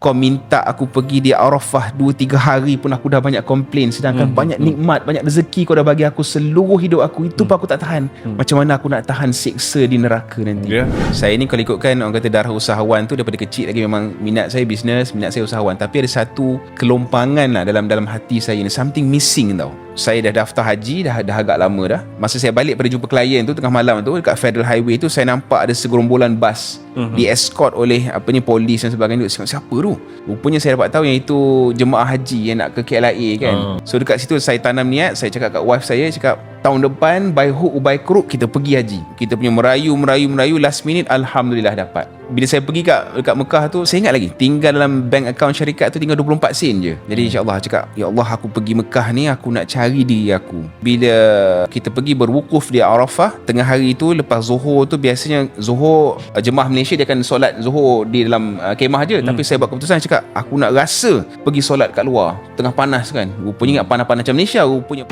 Kau minta aku pergi di Arafah 2-3 hari pun aku dah banyak komplain. Sedangkan banyak nikmat, banyak rezeki kau dah bagi aku seluruh hidup aku. Itu pun aku tak tahan. Macam mana aku nak tahan siksa di neraka nanti? Saya ni kalau ikutkan orang kata darah usahawan tu, daripada kecil lagi memang minat saya bisnes, minat saya usahawan. Tapi ada satu kelompangan lah dalam hati saya ni. Something missing tau. Saya dah daftar haji dah agak lama dah. Masa saya balik pada jumpa klien tu tengah malam tu dekat Federal Highway tu, saya nampak ada segerombolan bas di escort oleh polis dan sebagainya. Siapa tu? Rupanya saya dapat tahu yang itu jemaah haji yang nak ke KLIA kan. So dekat situ saya tanam niat, saya cakap kat wife saya, cakap tahun depan by hook or by crook kita pergi haji. Kita punya merayu last minute alhamdulillah dapat. Bila saya pergi dekat Mekah tu, saya ingat lagi tinggal dalam bank account syarikat tu tinggal 24 sen je. Jadi insya-Allah cakap, ya Allah aku pergi Mekah ni aku nak cari diri aku. Bila kita pergi berwukuf di Arafah tengah hari tu, lepas Zuhur tu, biasanya Zuhur jemaah Malaysia dia akan solat Zuhur di dalam kemah je. Tapi saya buat keputusan, cakap aku nak rasa pergi solat kat luar tengah panas kan. Rupanya ingat panas-panas macam Malaysia rupanya.